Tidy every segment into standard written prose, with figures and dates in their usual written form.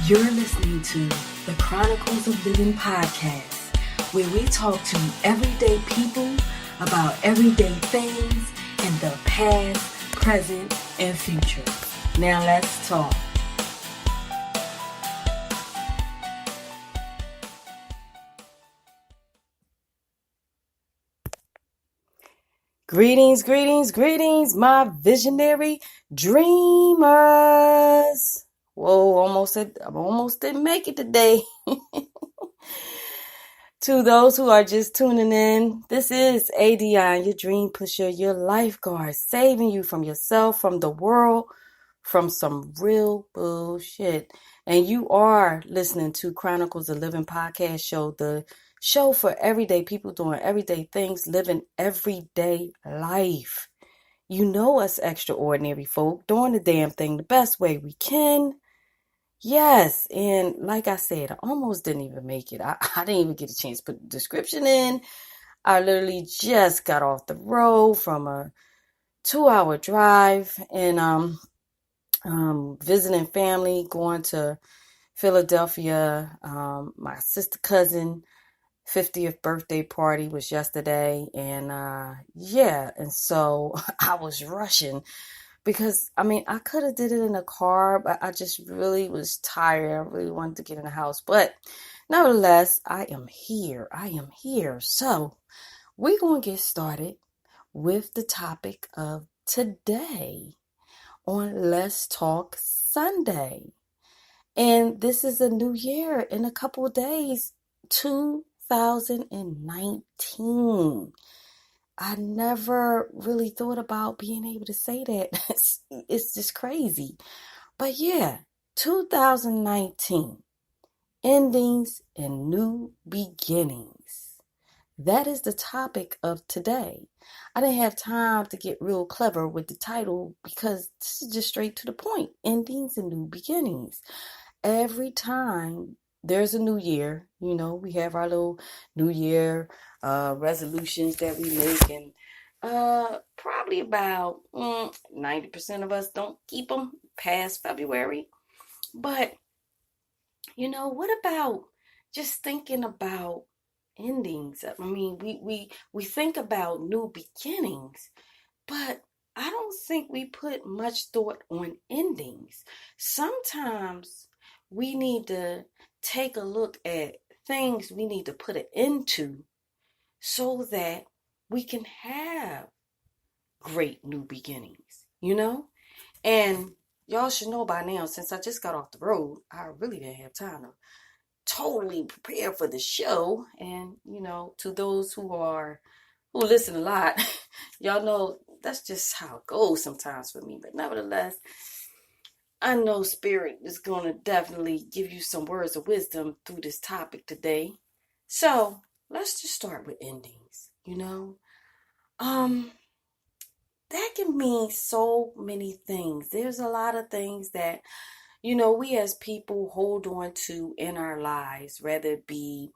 You're listening to the Chronicles of Living podcast, where we talk to everyday people about everyday things in the past, present, and future. Now let's talk. Greetings, greetings, greetings, my visionary dreamers. Whoa, almost didn't make it today. To those who are just tuning in, this is ADI, your dream pusher, your lifeguard, saving you from yourself, from the world, from some real bullshit. And you are listening to Chronicles of Living podcast show, the show for everyday people doing everyday things, living everyday life. You know us extraordinary folk doing the damn thing the best way we can. Yes, and like I said, I almost didn't even make it. I didn't even get a chance to put the description in. I literally just got off the road from a 2-hour drive and visiting family, going to Philadelphia. My sister cousin 50th birthday party was yesterday, and and so I was rushing. Because, I could have did it in a car, but I just really was tired. I really wanted to get in the house. But nevertheless, I am here. So we're going to get started with the topic of today on Let's Talk Sunday. And this is a new year in a couple of days, 2019. I never really thought about being able to say that. It's just crazy. But yeah, 2019, endings and new beginnings. That is the topic of today. I didn't have time to get real clever with the title because this is just straight to the point. Endings and new beginnings. Every time there's a new year, we have our little new year resolutions that we make, and probably about 90% of us don't keep them past February. But what about just thinking about endings? We think about new beginnings, but I don't think we put much thought on endings. Sometimes we need to take a look at things we need to put an end to so that we can have great new beginnings, And y'all should know by now, since I just got off the road, I really didn't have time to totally prepare for the show. And, to those who listen a lot, y'all know that's just how it goes sometimes for me. But nevertheless, I know Spirit is going to definitely give you some words of wisdom through this topic today. So let's just start with endings, That can mean so many things. There's a lot of things that, we as people hold on to in our lives, whether it be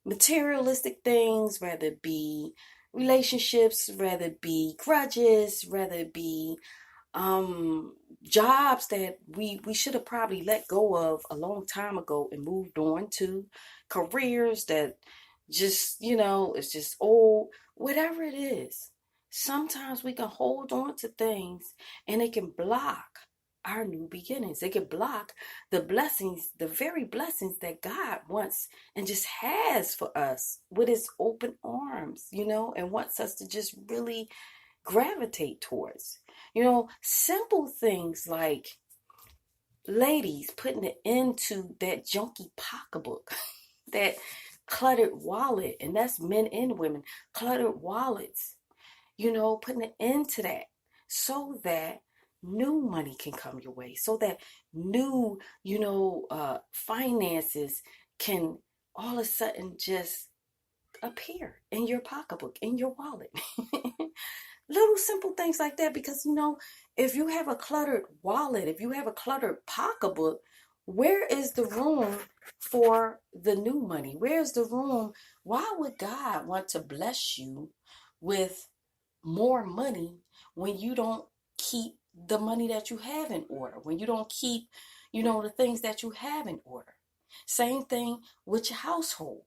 materialistic things, whether it be relationships, whether it be grudges, whether it be jobs that we should have probably let go of a long time ago and moved on to, careers that just, it's just old, whatever it is. Sometimes we can hold on to things and it can block our new beginnings. It can block the blessings, the very blessings that God wants and just has for us with his open arms, and wants us to just really gravitate towards. Simple things like ladies putting an end to that junky pocketbook, that cluttered wallet, and that's men and women, cluttered wallets, putting an end to that so that new money can come your way, so that new, finances can all of a sudden just appear in your pocketbook, in your wallet. Little simple things like that, because, if you have a cluttered wallet, if you have a cluttered pocketbook, where is the room for the new money? Where's the room? Why would God want to bless you with more money when you don't keep the money that you have in order, when you don't keep, the things that you have in order. Same thing with your household.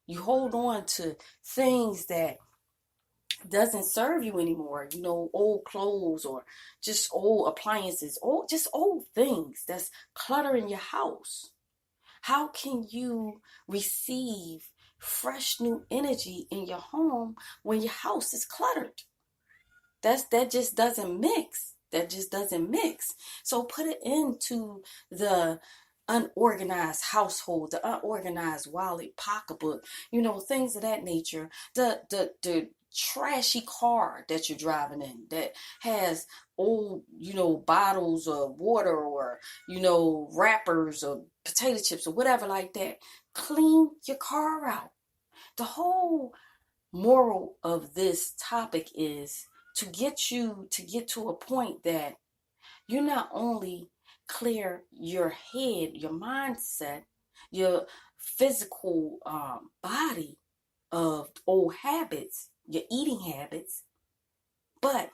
You hold on to things that doesn't serve you anymore, old clothes or just old appliances, just old things that's cluttering your house. How can you receive fresh new energy in your home when your house is cluttered? That just doesn't mix. That just doesn't mix. So put it into the unorganized household, the unorganized wallet, pocketbook, things of that nature. The trashy car that you're driving in that has old, bottles of water or, wrappers or potato chips or whatever like that. Clean your car out. The whole moral of this topic is to get you to get to a point that you not only clear your head, your mindset, your physical body of old habits, your eating habits, but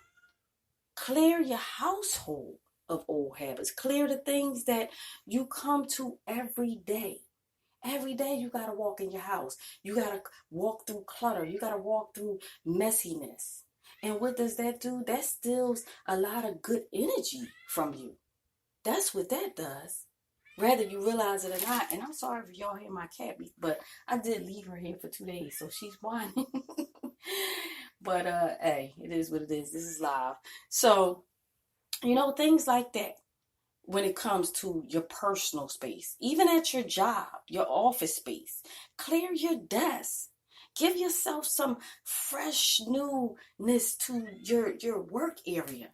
clear your household of old habits. Clear the things that you come to every day. Every day you got to walk in your house. You got to walk through clutter. You got to walk through messiness. And what does that do? That steals a lot of good energy from you. That's what that does. Whether you realize it or not. And I'm sorry if y'all hear my cat, but I did leave her here for 2 days, so she's whining. But hey, it is what it is. This is live. So, things like that. When it comes to your personal space, even at your job, your office space, clear your desk. Give yourself some fresh newness to your work area.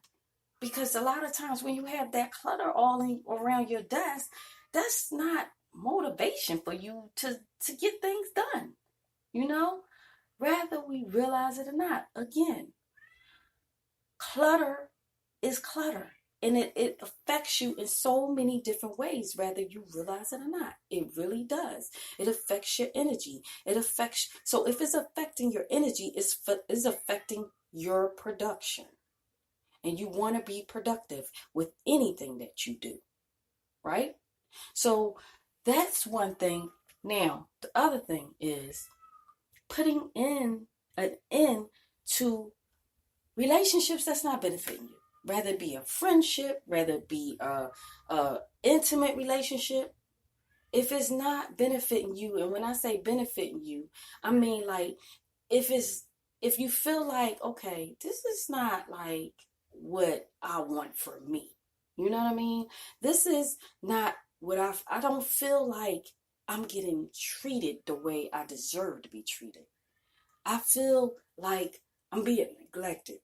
Because a lot of times when you have that clutter all around your desk, that's not motivation for you to get things done. Whether we realize it or not. Again, clutter is clutter. And it affects you in so many different ways, whether you realize it or not. It really does. It affects your energy. So if it's affecting your energy, it's affecting your production. And you want to be productive with anything that you do, right? So that's one thing. Now, the other thing is putting in an end to relationships that's not benefiting you. Rather it be a friendship, rather it be a intimate relationship. If it's not benefiting you, and when I say benefiting you, I mean like if you feel like, okay, this is not like what I want for me. You know what I mean? This is not what I don't feel like I'm getting treated the way I deserve to be treated. I feel like I'm being neglected.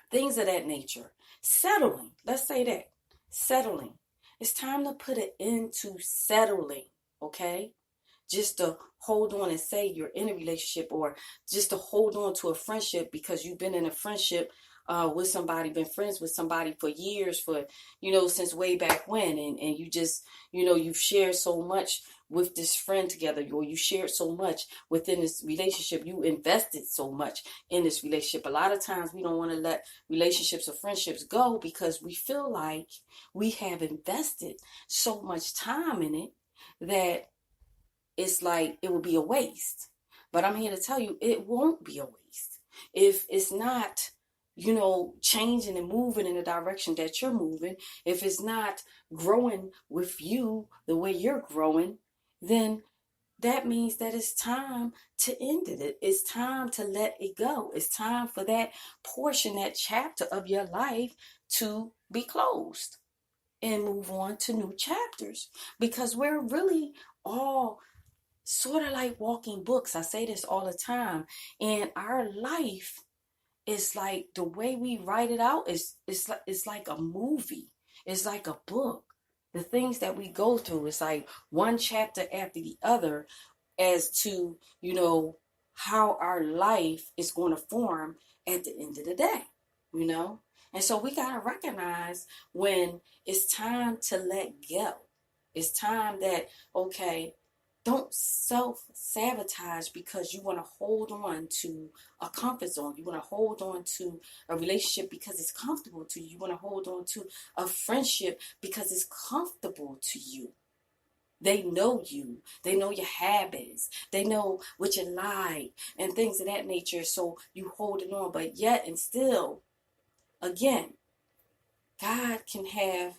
Things of that nature. Settling. Let's say that. Settling. It's time to put it into settling. Okay? Just to hold on and say you're in a relationship, or just to hold on to a friendship because you've been in a friendship with somebody, been friends with somebody for years, since way back when. And you just, you've shared so much with this friend together, or you shared so much within this relationship. You invested so much in this relationship. A lot of times we don't want to let relationships or friendships go because we feel like we have invested so much time in it that it's like it would be a waste. But I'm here to tell you, it won't be a waste. If it's not, changing and moving in the direction that you're moving, if it's not growing with you the way you're growing, then that means that it's time to end it. It's time to let it go. It's time for that portion, that chapter of your life to be closed and move on to new chapters. Because we're really all sort of like walking books. I say this all the time. And our life is like the way we write it out it's like a movie. It's like a book. The things that we go through, it's like one chapter after the other as to, how our life is going to form at the end of the day, And so we got to recognize when it's time to let go. It's time that, okay, Don't self-sabotage because you want to hold on to a comfort zone. You want to hold on to a relationship because it's comfortable to you. You want to hold on to a friendship because it's comfortable to you. They know you. They know your habits. They know what you like and things of that nature. So you holding on. But yet and still, again, God can have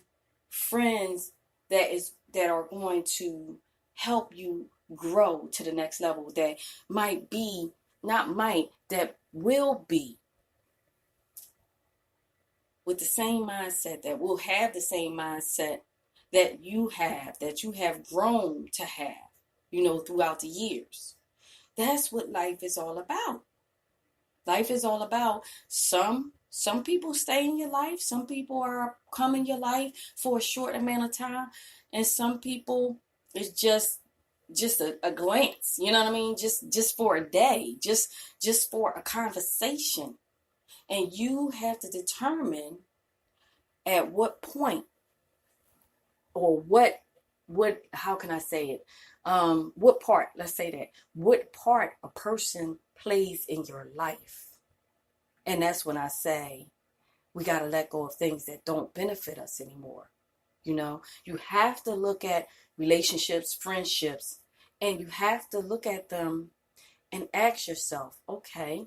friends that are going to help you grow to the next level, that might be, not might, that will be with the same mindset, that will have the same mindset that you have grown to have, throughout the years. That's what life is all about. Life is all about some people stay in your life, some people are come in your life for a short amount of time, and some people it's just a glance, you know what I mean? Just for a day, just for a conversation. And you have to determine at what point, or what how can I say it? What part, let's say that, what part a person plays in your life. And that's when I say we got to let go of things that don't benefit us anymore. You have to look at relationships, friendships, and you have to look at them and ask yourself, okay,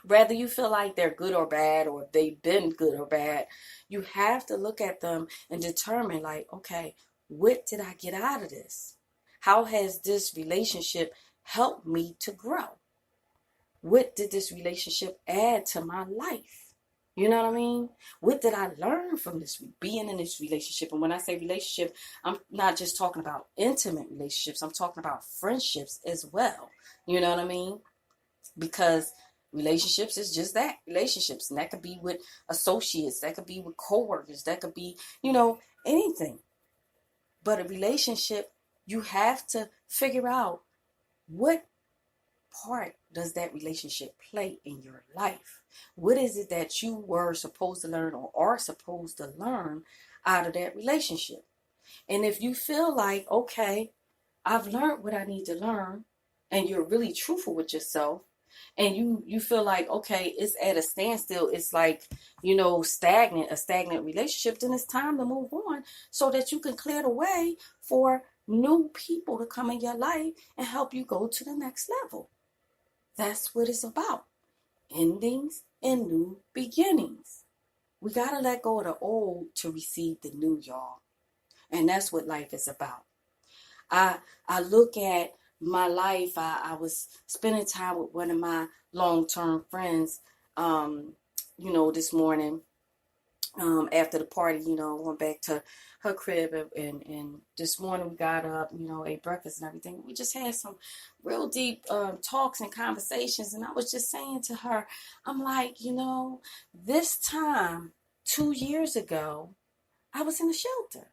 whether you feel like they're good or bad, or they've been good or bad, you have to look at them and determine, like, okay, what did I get out of this? How has this relationship helped me to grow? What did this relationship add to my life? You know what I mean? What did I learn from this, being in this relationship? And when I say relationship, I'm not just talking about intimate relationships. I'm talking about friendships as well. You know what I mean? Because relationships is just that, relationships. And that could be with associates. That could be with coworkers. That could be, anything. But a relationship, you have to figure out what part does that relationship play in your life? What is it that you were supposed to learn or are supposed to learn out of that relationship? And if you feel like, okay, I've learned what I need to learn, and you're really truthful with yourself, and you feel like, okay, it's at a standstill, it's like, a stagnant relationship, then it's time to move on so that you can clear the way for new people to come in your life and help you go to the next level. That's what it's about. Endings and new beginnings. We got to let go of the old to receive the new, y'all. And that's what life is about. I look at my life. I was spending time with one of my long-term friends, this morning, after the party, went back to her crib, and this morning we got up, ate breakfast and everything. We just had some real deep talks and conversations, and I was just saying to her, I'm like, this time 2 years ago, I was in a shelter.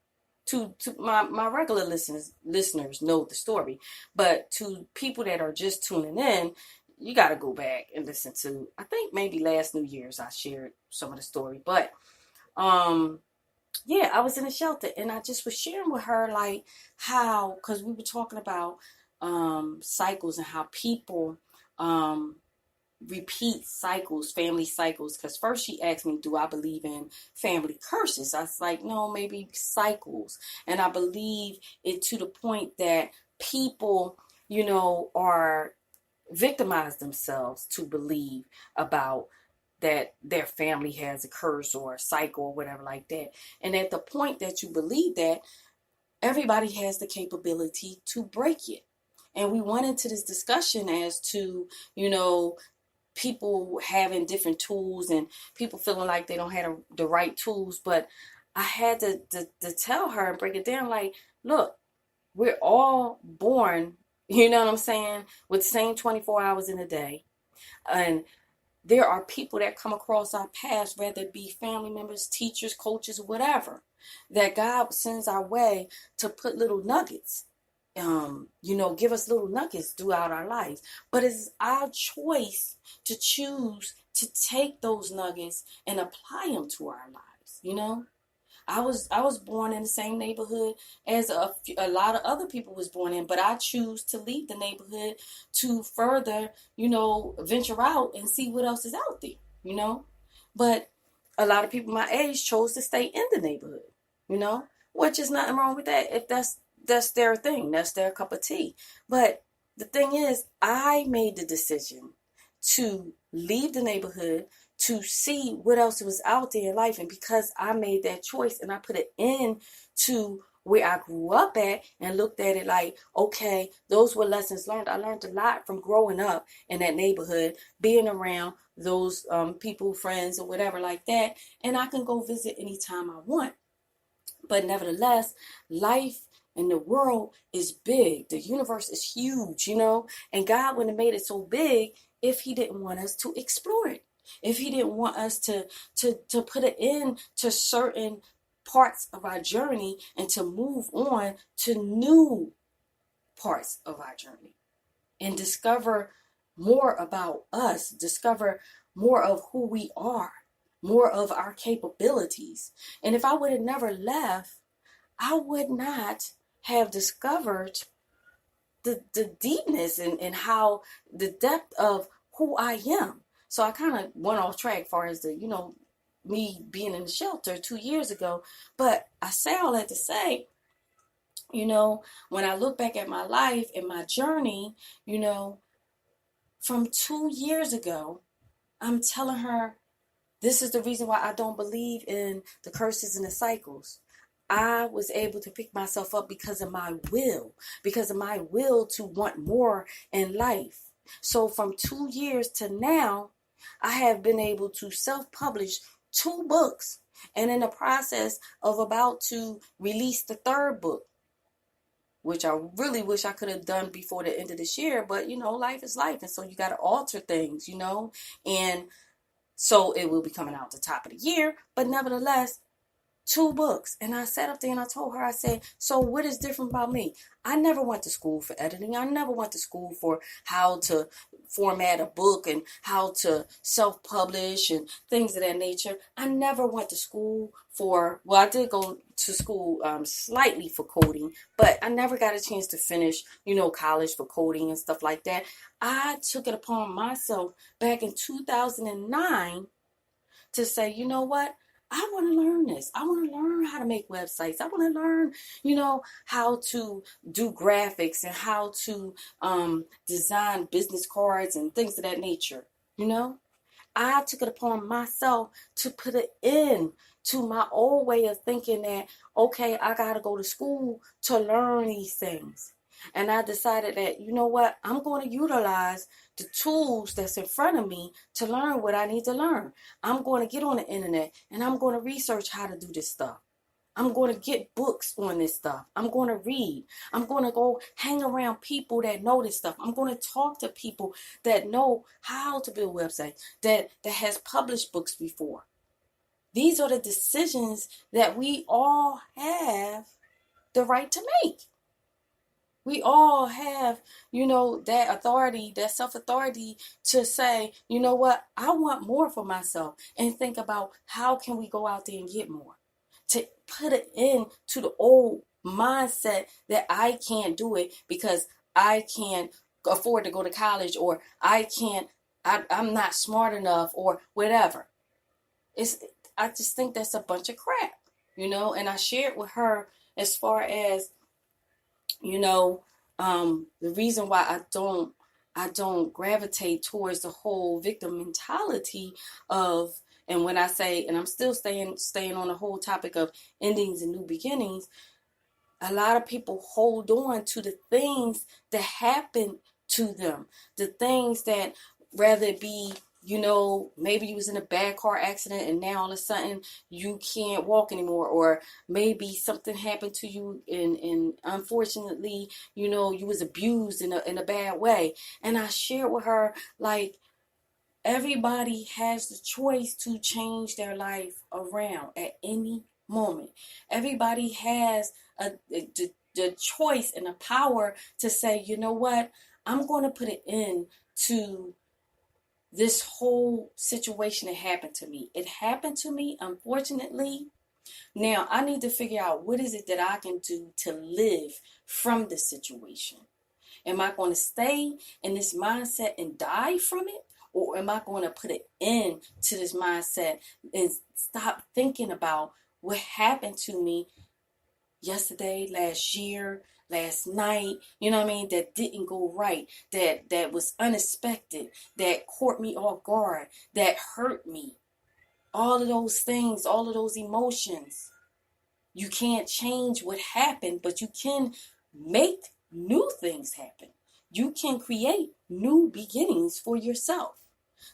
To my regular listeners know the story, but to people that are just tuning in, you got to go back and listen to, I think maybe last New Year's I shared some of the story, but yeah, I was in a shelter, and I just was sharing with her, like, how, because we were talking about cycles, and how people repeat cycles, family cycles. Because first she asked me, do I believe in family curses? I was like, no, maybe cycles. And I believe it to the point that people, are victimize themselves to believe about that their family has a curse or a cycle or whatever like that. And at the point that you believe that, everybody has the capability to break it. And we went into this discussion as to, people having different tools and people feeling like they don't have the right tools. But I had to tell her and break it down, like, look, we're all born, you know what I'm saying, with the same 24 hours in a day. And there are people that come across our paths, whether it be family members, teachers, coaches, whatever, that God sends our way to put little nuggets, give us little nuggets throughout our lives. But it's our choice to choose to take those nuggets and apply them to our lives, I was born in the same neighborhood as a lot of other people was born in, but I choose to leave the neighborhood to further, venture out and see what else is out there, But a lot of people my age chose to stay in the neighborhood, which is nothing wrong with that if that's their thing, that's their cup of tea. But the thing is, I made the decision to leave the neighborhood to see what else was out there in life. And because I made that choice and I put it in to where I grew up at and looked at it like, okay, those were lessons learned. I learned a lot from growing up in that neighborhood, being around those people, friends, or whatever like that. And I can go visit anytime I want. But nevertheless, life in the world is big. The universe is huge, and God wouldn't have made it so big if he didn't want us to explore it. If he didn't want us to put it in to certain parts of our journey and to move on to new parts of our journey and discover more about us, discover more of who we are, more of our capabilities. And if I would have never left, I would not have discovered the deepness and how the depth of who I am. So I kind of went off track as far as me being in the shelter 2 years ago. But I say all that to say, when I look back at my life and my journey, from 2 years ago, I'm telling her, this is the reason why I don't believe in the curses and the cycles. I was able to pick myself up because of my will to want more in life. So from 2 years to now, I have been able to self-publish 2 books and in the process of about to release the 3rd book, which I really wish I could have done before the end of this year. But, life is life. And so you got to alter things, and so it will be coming out the top of the year. But nevertheless, 2 books. And I sat up there and I told her, I said, so what is different about me? I never went to school for editing. I never went to school for how to format a book and how to self-publish and things of that nature. I never went to school I did go to school slightly for coding, but I never got a chance to finish, college for coding and stuff like that. I took it upon myself back in 2009 to say, you know what? I want to learn this. I want to learn how to make websites. I want to learn, how to do graphics and how to design business cards and things of that nature. I took it upon myself to put it in to my old way of thinking that, okay, I got to go to school to learn these things. And I decided that, you know what, I'm going to utilize the tools that's in front of me to learn what I need to learn. I'm going to get on the internet and I'm going to research how to do this stuff. I'm going to get books on this stuff. I'm going to read. I'm going to go hang around people that know this stuff. I'm going to talk to people that know how to build websites, that has published books before. These are the decisions that we all have the right to make. We all have, that authority, that self-authority to say, you know what, I want more for myself, and think about how can we go out there and get more. To put it into the old mindset that I can't do it because I can't afford to go to college, or I'm not smart enough, or whatever. I just think that's a bunch of crap, and I shared with her as far as, the reason why I don't gravitate towards the whole victim mentality of, and when I say, and I'm still staying on the whole topic of endings and new beginnings, a lot of people hold on to the things that happen to them, the things that, rather it be, maybe you was in a bad car accident and now all of a sudden you can't walk anymore, or maybe something happened to you and unfortunately, you was abused in a bad way. And I shared with her, like, everybody has the choice to change their life around at any moment. Everybody has the choice and the power to say, you know what, I'm going to put it in to this whole situation that happened to me. It happened to me, unfortunately, Now, I need to figure out what is it that I can do to live from this situation. Am I going to stay in this mindset and die from it? Or am I going to put an end to this mindset and stop thinking about what happened to me yesterday, last year, last night, you know what I mean, that didn't go right, that was unexpected, that caught me off guard, that hurt me. All of those things, all of those emotions. You can't change what happened, but you can make new things happen. You can create new beginnings for yourself.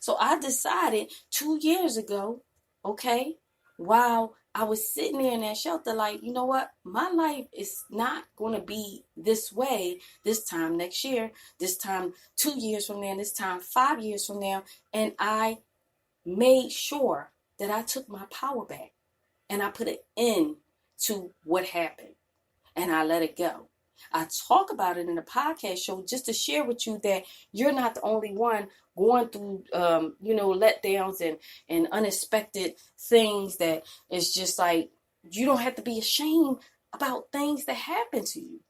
So I decided 2 years ago, okay, while I was sitting there in that shelter, like, you know what? My life is not going to be this way this time next year, this time 2 years from now, this time 5 years from now. And I made sure that I took my power back and I put an end to what happened and I let it go. I talk about it in the podcast show just to share with you that you're not the only one going through, letdowns and unexpected things that is just like, you don't have to be ashamed about things that happen to you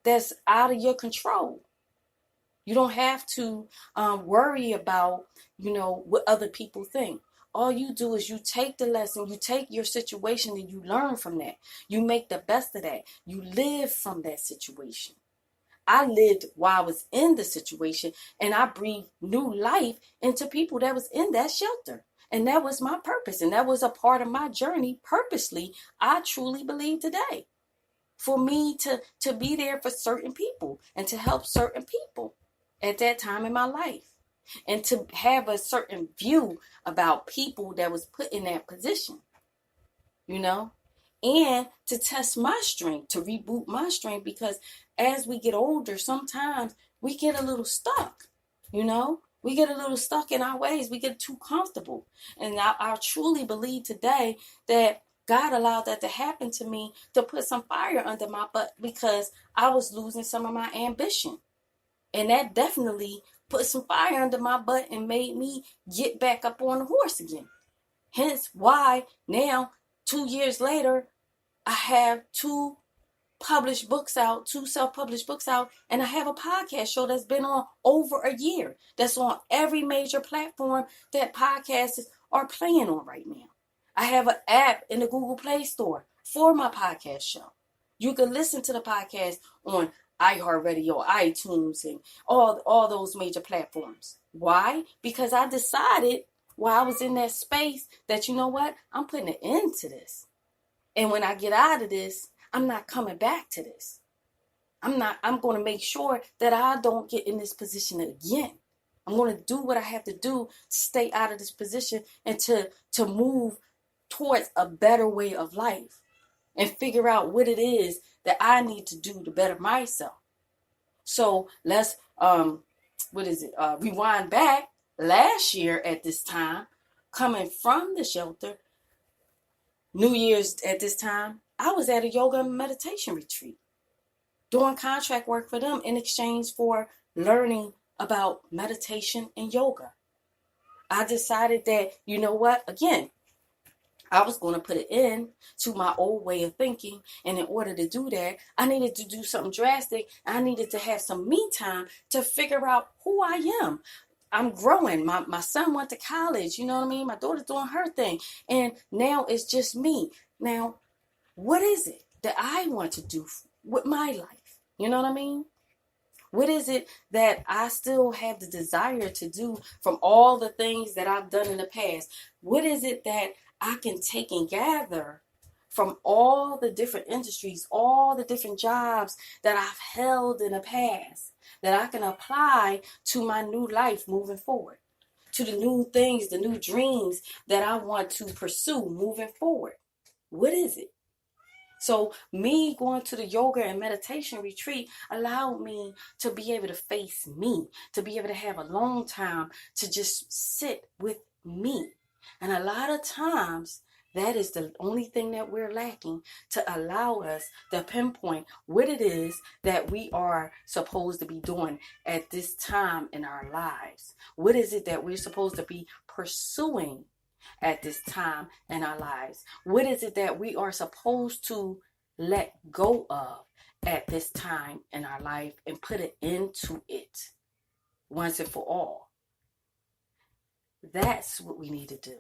that's out of your control. You don't have to worry about, what other people think. All you do is you take the lesson, you take your situation and you learn from that. You make the best of that. You live from that situation. I lived while I was in the situation and I breathed new life into people that was in that shelter. And that was my purpose. And that was a part of my journey purposely, I truly believe today. For me to be there for certain people and to help certain people at that time in my life. And to have a certain view about people that was put in that position, and to test my strength, to reboot my strength, because as we get older, sometimes we get a little stuck, we get a little stuck in our ways. We get too comfortable. And I truly believe today that God allowed that to happen to me to put some fire under my butt because I was losing some of my ambition. And that definitely put some fire under my butt and made me get back up on the horse again. Hence why now, 2 years later, I have two self-published books out, and I have a podcast show that's been on over a year. That's on every major platform that podcasts are playing on right now. I have an app in the Google Play Store for my podcast show. You can listen to the podcast on iHeartRadio, iTunes, and all those major platforms. Why? Because I decided while I was in that space that, you know what? I'm putting an end to this. And when I get out of this, I'm not coming back to this. I'm going to make sure that I don't get in this position again. I'm going to do what I have to do to stay out of this position and to move towards a better way of life and figure out what it is that I need to do to better myself. So let's, rewind back last year at this time, coming from the shelter, New Year's at this time, I was at a yoga and meditation retreat, doing contract work for them in exchange for learning about meditation and yoga. I decided that, you know what, again, I was going to put an end to my old way of thinking. And in order to do that, I needed to do something drastic. I needed to have some me time to figure out who I am. I'm growing. My son went to college. You know what I mean? My daughter's doing her thing. And now it's just me. Now, what is it that I want to do with my life? You know what I mean? What is it that I still have the desire to do from all the things that I've done in the past? What is it that I can take and gather from all the different industries, all the different jobs that I've held in the past, that I can apply to my new life moving forward, to the new things, the new dreams that I want to pursue moving forward? What is it? So me going to the yoga and meditation retreat allowed me to be able to face me, to be able to have a long time to just sit with me. And a lot of times, that is the only thing that we're lacking to allow us to pinpoint what it is that we are supposed to be doing at this time in our lives. What is it that we're supposed to be pursuing? at this time in our lives? What is it that we are supposed to let go of at this time in our life and put it into it once and for all? That's what we need to do.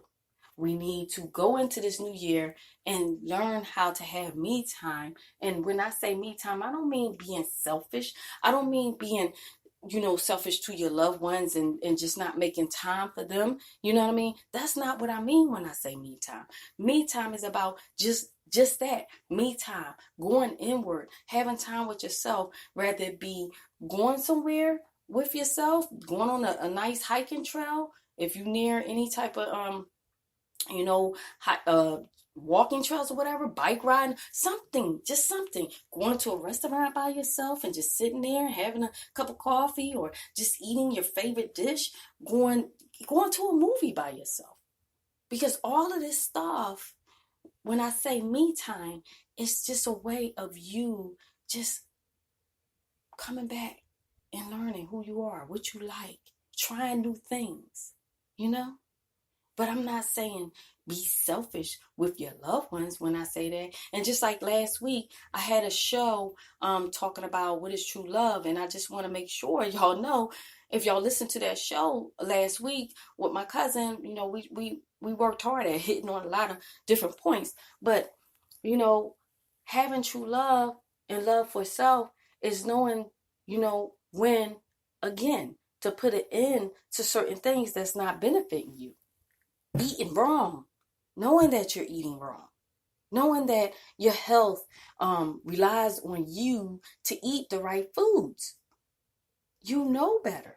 We need to go into this new year and learn how to have me time. And when I say me time, I don't mean being selfish. I don't mean being, selfish to your loved ones and just not making time for them. You know what I mean? That's not what I mean when I say me time. Me time is about just that, me time, going inward, having time with yourself, rather it be going somewhere with yourself, going on a nice hiking trail. If you near any type of you know, walking trails or whatever, bike riding, something, just something. Going to a restaurant by yourself and just sitting there having a cup of coffee, or just eating your favorite dish, going to a movie by yourself. Because all of this stuff, when I say me time, it's just a way of you just coming back and learning who you are, what you like, trying new things, you know? But I'm not saying be selfish with your loved ones when I say that. And just like last week, I had a show talking about what is true love. And I just want to make sure y'all know, if y'all listened to that show last week with my cousin, we worked hard at hitting on a lot of different points. But, having true love and love for self is knowing, when, again, to put it in to certain things that's not benefiting you. Eating wrong, knowing that you're eating wrong, knowing that your health relies on you to eat the right foods. You know better.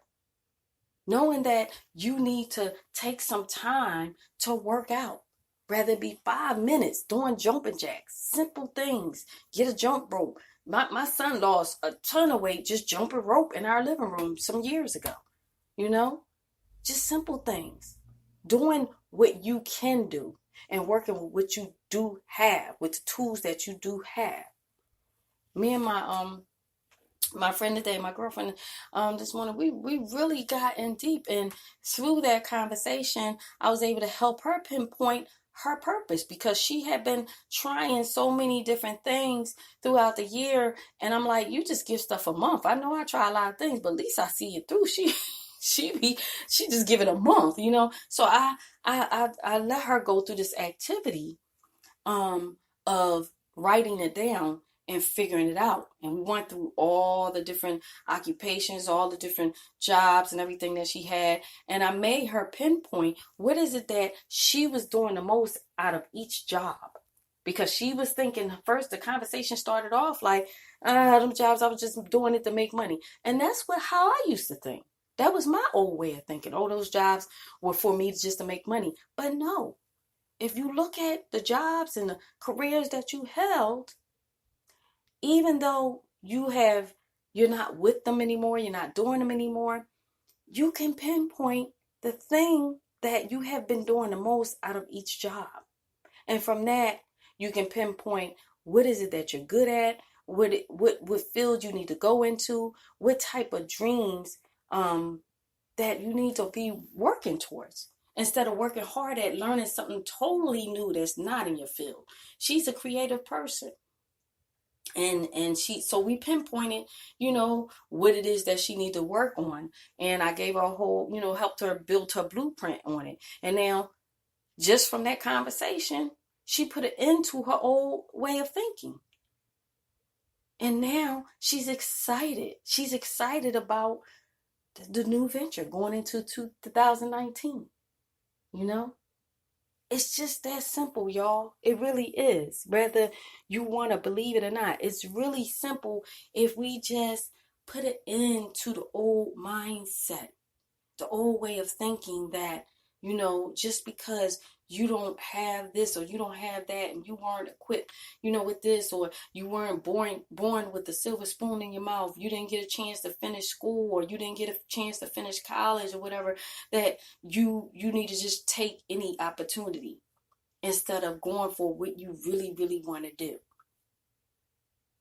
Knowing that you need to take some time to work out. Rather it be 5 minutes doing jumping jacks, simple things. Get a jump rope. My son lost a ton of weight just jumping rope in our living room some years ago. Just simple things. Doing what you can do and working with what you do have, with the tools that you do have. Me and my friend today, my girlfriend, this morning, we really got in deep, and through that conversation, I was able to help her pinpoint her purpose, because she had been trying so many different things throughout the year, and I'm like, you just give stuff a month. I know I try a lot of things, but at least I see it through. She just give it a month, So I let her go through this activity of writing it down and figuring it out. And we went through all the different occupations, all the different jobs and everything that she had. And I made her pinpoint what is it that she was doing the most out of each job. Because she was thinking, first the conversation started off like, them jobs, I was just doing it to make money. And that's how I used to think. That was my old way of thinking. Oh, those jobs were for me just to make money. But no, if you look at the jobs and the careers that you held, even though you're not with them anymore, you're not doing them anymore, you can pinpoint the thing that you have been doing the most out of each job. And from that, you can pinpoint what is it that you're good at, what field you need to go into, what type of dreams that you need to be working towards, instead of working hard at learning something totally new that's not in your field. She's a creative person. And so we pinpointed, what it is that she need to work on. And I gave her a whole, helped her build her blueprint on it. And now, just from that conversation, she put it into her old way of thinking. And now she's excited. She's excited about the new venture going into 2019. It's just that simple, y'all. It really is. Whether you want to believe it or not, it's really simple if we just put it into the old mindset, the old way of thinking that, just because you don't have this or you don't have that and you weren't equipped, with this, or you weren't born with a silver spoon in your mouth, you didn't get a chance to finish school, or you didn't get a chance to finish college or whatever, that you need to just take any opportunity instead of going for what you really, really want to do.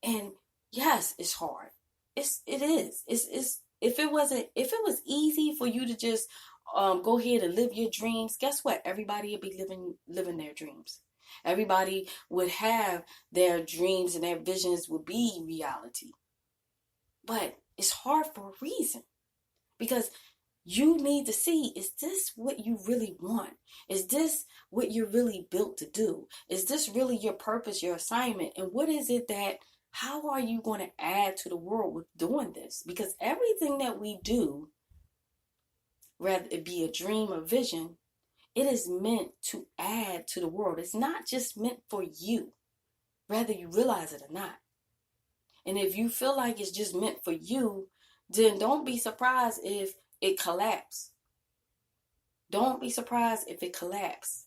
And yes, it's hard. It is. It's if it was easy for you to just go ahead and live your dreams, guess what? Everybody would be living their dreams. Everybody would have their dreams and their visions would be reality. But it's hard for a reason. Because you need to see, is this what you really want? Is this what you're really built to do? Is this really your purpose, your assignment? And what is it how are you going to add to the world with doing this? Because everything that we do, whether it be a dream or vision, it is meant to add to the world. It's not just meant for you, whether you realize it or not. And if you feel like it's just meant for you, then don't be surprised if it collapses. Don't be surprised if it collapses.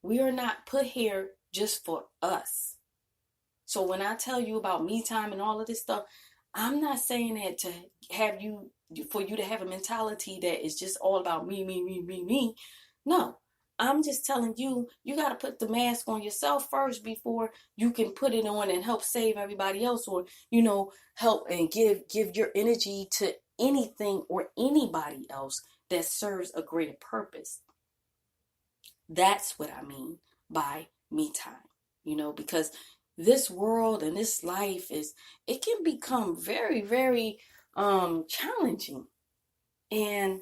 We are not put here just for us. So when I tell you about me time and all of this stuff, I'm not saying that for you to have a mentality that is just all about me, me, me, me, me. No, I'm just telling you, you got to put the mask on yourself first before you can put it on and help save everybody else, or, help and give your energy to anything or anybody else that serves a greater purpose. That's what I mean by me time, because this world and this life it can become very, very challenging. And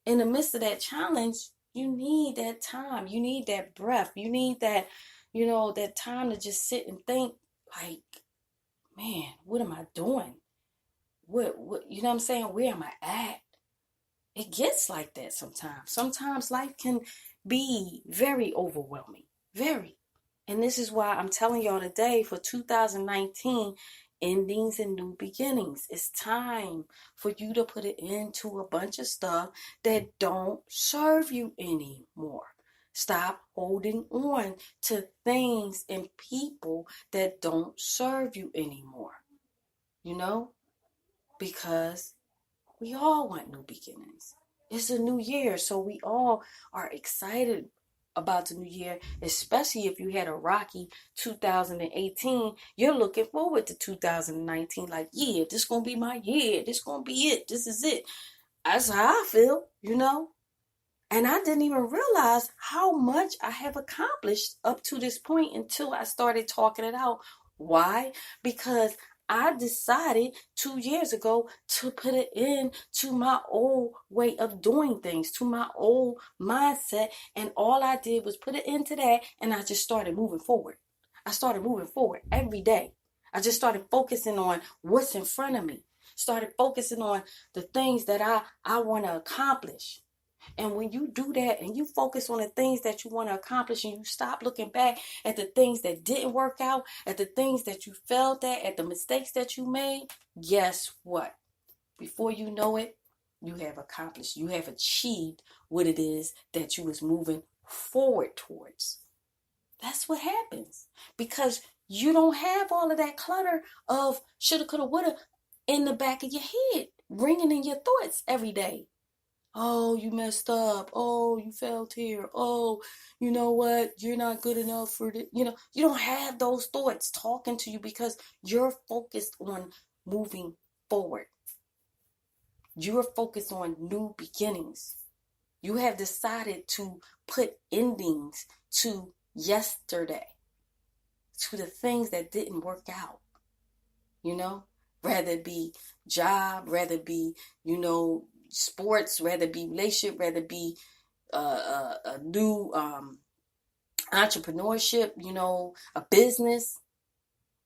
in the midst of that challenge, you need that time. You need that breath. You need that, that time to just sit and think like, man, what am I doing? What, you know what I'm saying? Where am I at? It gets like that sometimes. Sometimes life can be very overwhelming. Very. And this is why I'm telling y'all today for 2019, endings and new beginnings. It's time for you to put it into a bunch of stuff that don't serve you anymore. Stop holding on to things and people that don't serve you anymore. Because we all want new beginnings. It's a new year, so we all are excited about the new year, especially if you had a rocky 2018. You're looking forward to 2019 like, yeah, this gonna be my year. This gonna be it. This is it. That's how I feel, And I didn't even realize how much I have accomplished up to this point until I started talking it out. Why? Because I decided 2 years ago to put it in to my old way of doing things, to my old mindset. And all I did was put it into that, and I just started moving forward. I started moving forward every day. I just started focusing on what's in front of me. Started focusing on the things that I want to accomplish. And when you do that and you focus on the things that you want to accomplish and you stop looking back at the things that didn't work out, at the things that you failed at the mistakes that you made, guess what? Before you know it, you have accomplished, you have achieved what it is that you was moving forward towards. That's what happens because you don't have all of that clutter of shoulda, coulda, woulda in the back of your head, ringing in your thoughts every day. Oh, you messed up. Oh, you failed here. Oh, you know what? You're not good enough for this. You don't have those thoughts talking to you because you're focused on moving forward. You're focused on new beginnings. You have decided to put endings to yesterday, to the things that didn't work out. Rather it be job, rather it be, sports, rather it be relationship, rather it be a new entrepreneurship, a business.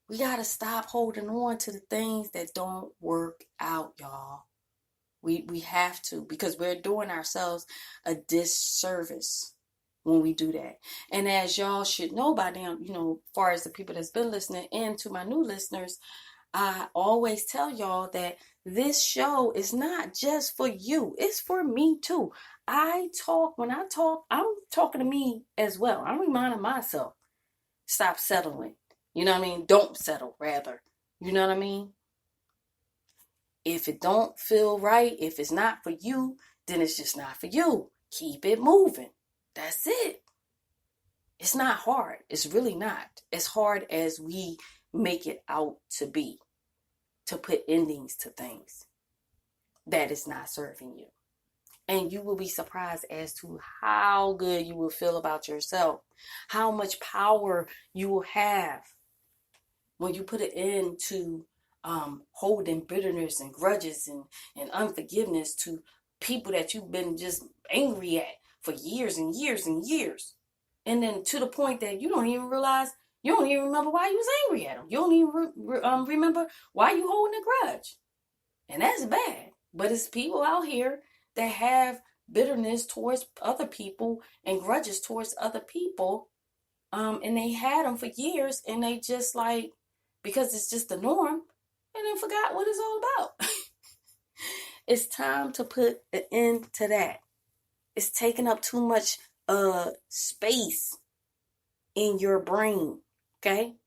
We got to stop holding on to the things that don't work out, y'all. We have to, because we're doing ourselves a disservice when we do that. And as y'all should know by now, as far as the people that's been listening and to my new listeners, I always tell y'all that this show is not just for you. It's for me too. When I talk, I'm talking to me as well. I'm reminding myself, stop settling. You know what I mean? Don't settle, rather. You know what I mean? If it don't feel right, if it's not for you, then it's just not for you. Keep it moving. That's it. It's not hard. It's really not as hard as we make it out to be, to put endings to things that is not serving you. And you will be surprised as to how good you will feel about yourself, how much power you will have when you put it into holding bitterness and grudges and unforgiveness to people that you've been just angry at for years and years and years. And then to the point that you don't even realize, you don't even remember why you was angry at them. You don't even remember why you holding a grudge. And that's bad. But it's people out here that have bitterness towards other people and grudges towards other people. And they had them for years, and they just like, because it's just the norm, and then forgot what it's all about. It's time to put an end to that. It's taking up too much space in your brain, okay?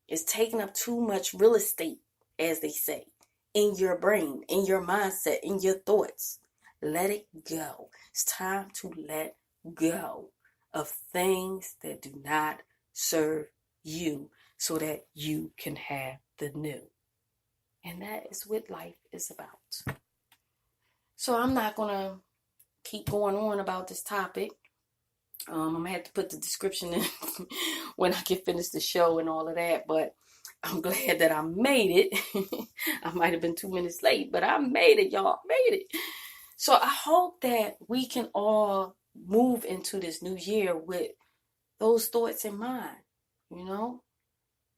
It's taking up too much real estate, as they say, in your brain, in your mindset, in your thoughts. Let it go. It's time to let go of things that do not serve you so that you can have the new. And that is what life is about. So I'm not going to keep going on about this topic. I'm going to have to put the description in when I can finish the show and all of that. But I'm glad that I made it. I might have been 2 minutes late, but I made it, y'all. Made it. So I hope that we can all move into this new year with those thoughts in mind. You know,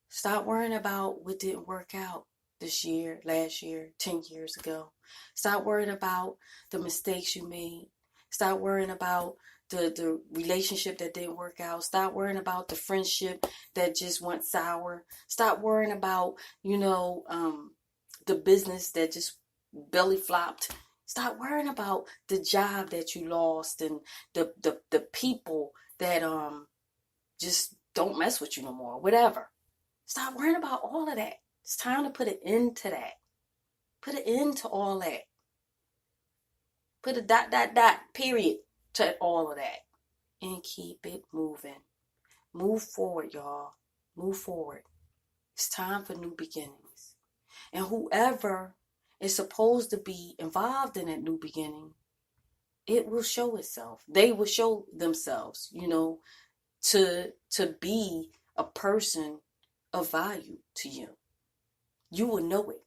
stop worrying about what didn't work out this year, last year, 10 years ago. Stop worrying about the mistakes you made. Stop worrying about the relationship that didn't work out. Stop worrying about the friendship that just went sour. Stop worrying about, the business that just belly flopped. Stop worrying about the job that you lost and the people that just don't mess with you no more, whatever. Stop worrying about all of that. It's time to put an end to that. Put an end to all that. Put a ... period to all of that. And keep it moving. Move forward, y'all. Move forward. It's time for new beginnings. And whoever is supposed to be involved in that new beginning, it will show itself. They will show themselves, to be a person of value to you. You will know it.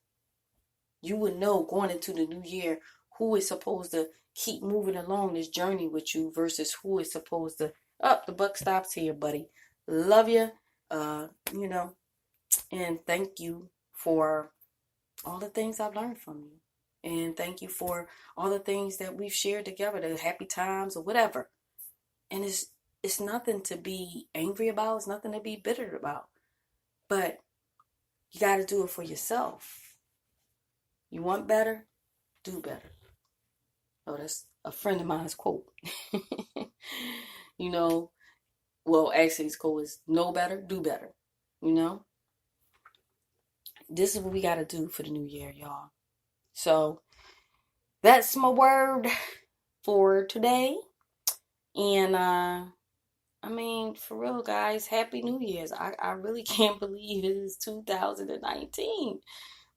You will know going into the new year who is supposed to keep moving along this journey with you versus who is supposed to, the buck stops here, buddy. Love you, and thank you for all the things I've learned from you. And thank you for all the things that we've shared together, the happy times or whatever. And it's nothing to be angry about. It's nothing to be bitter about. But you got to do it for yourself. You want better? Do better. Oh, that's a friend of mine's quote. Actually his quote is know better, do better. This is what we got to do for the new year, y'all. So that's my word for today. And for real, guys, Happy New Year's. I really can't believe it is 2019.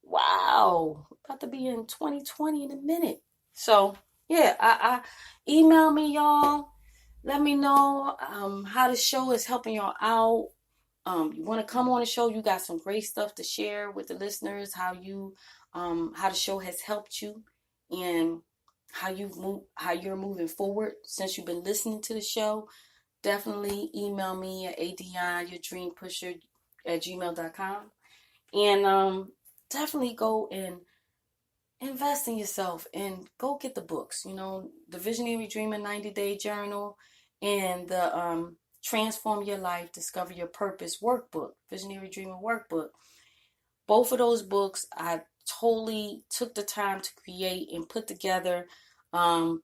Wow. About to be in 2020 in a minute. So, yeah, I email me, y'all. Let me know how the show is helping y'all out. You want to come on the show, you got some great stuff to share with the listeners, how the show has helped you and how you're moving forward since you've been listening to the show. Definitely email me at adionyourdreampusher@gmail.com. And definitely go and invest in yourself and go get the books. The Visionary Dreamer 90-Day Journal and the Transform Your Life, Discover Your Purpose Workbook, Visionary Dreamer Workbook. Both of those books I totally took the time to create and put together,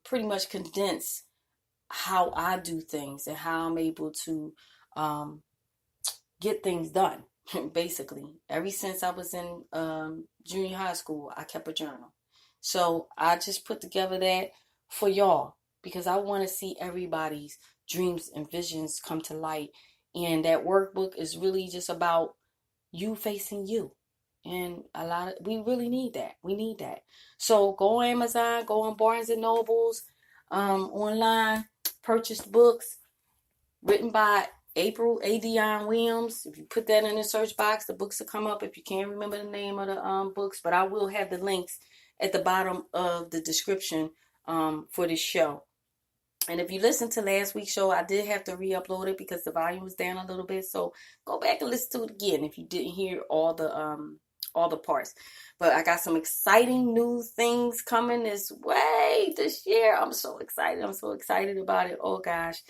pretty much condense how I do things and how I'm able to get things done. Basically, ever since I was in junior high school, I kept a journal. So I just put together that for y'all because I want to see everybody's dreams and visions come to light. And that workbook is really just about you facing you. And we really need that. We need that. So go on Amazon, go on Barnes and Nobles, online, purchase books written by April A. Dion Williams. If you put that in the search box, the books will come up if you can't remember the name of the books. But I will have the links at the bottom of the description for this show. And if you listened to last week's show, I did have to re-upload it because the volume was down a little bit. So go back and listen to it again if you didn't hear all the parts. But I got some exciting new things coming this way this year. I'm so excited. I'm so excited about it. Oh gosh.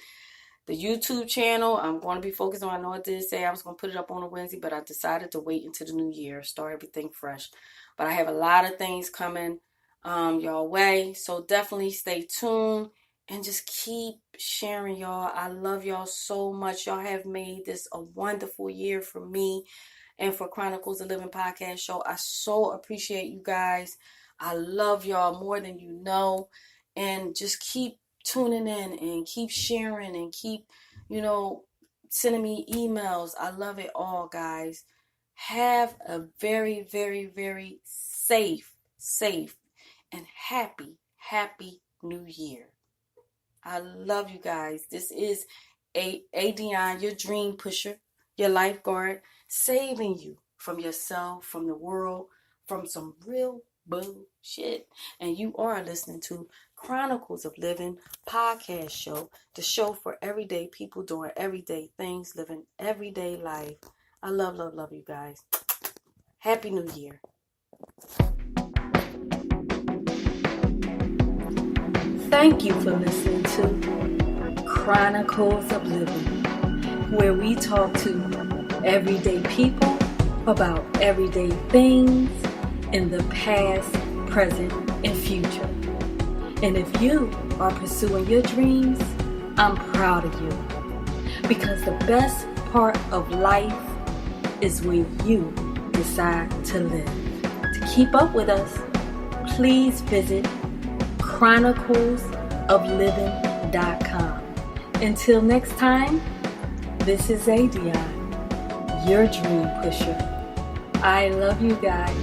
The YouTube channel, I'm going to be focused on. I know I did say I was going to put it up on a Wednesday, but I decided to wait until the new year, start everything fresh. But I have a lot of things coming your way. So definitely stay tuned. And just keep sharing, y'all. I love y'all so much. Y'all have made this a wonderful year for me and for Chronicles of Living podcast show. I so appreciate you guys. I love y'all more than you know. And just keep tuning in and keep sharing and keep, sending me emails. I love it all, guys. Have a very, very, very safe, and happy new year. I love you guys. This is Dion, your dream pusher, your lifeguard, saving you from yourself, from the world, from some real bullshit. And you are listening to Chronicles of Living podcast show, the show for everyday people doing everyday things, living everyday life. I love you guys. Happy New Year. Thank you for listening to Chronicles of Living, where we talk to everyday people about everyday things in the past, present, and future. And if you are pursuing your dreams, I'm proud of you. Because the best part of life is when you decide to live. To keep up with us, please visit chroniclesofliving.com. Until next time, this is Dion, your dream pusher. I love you guys.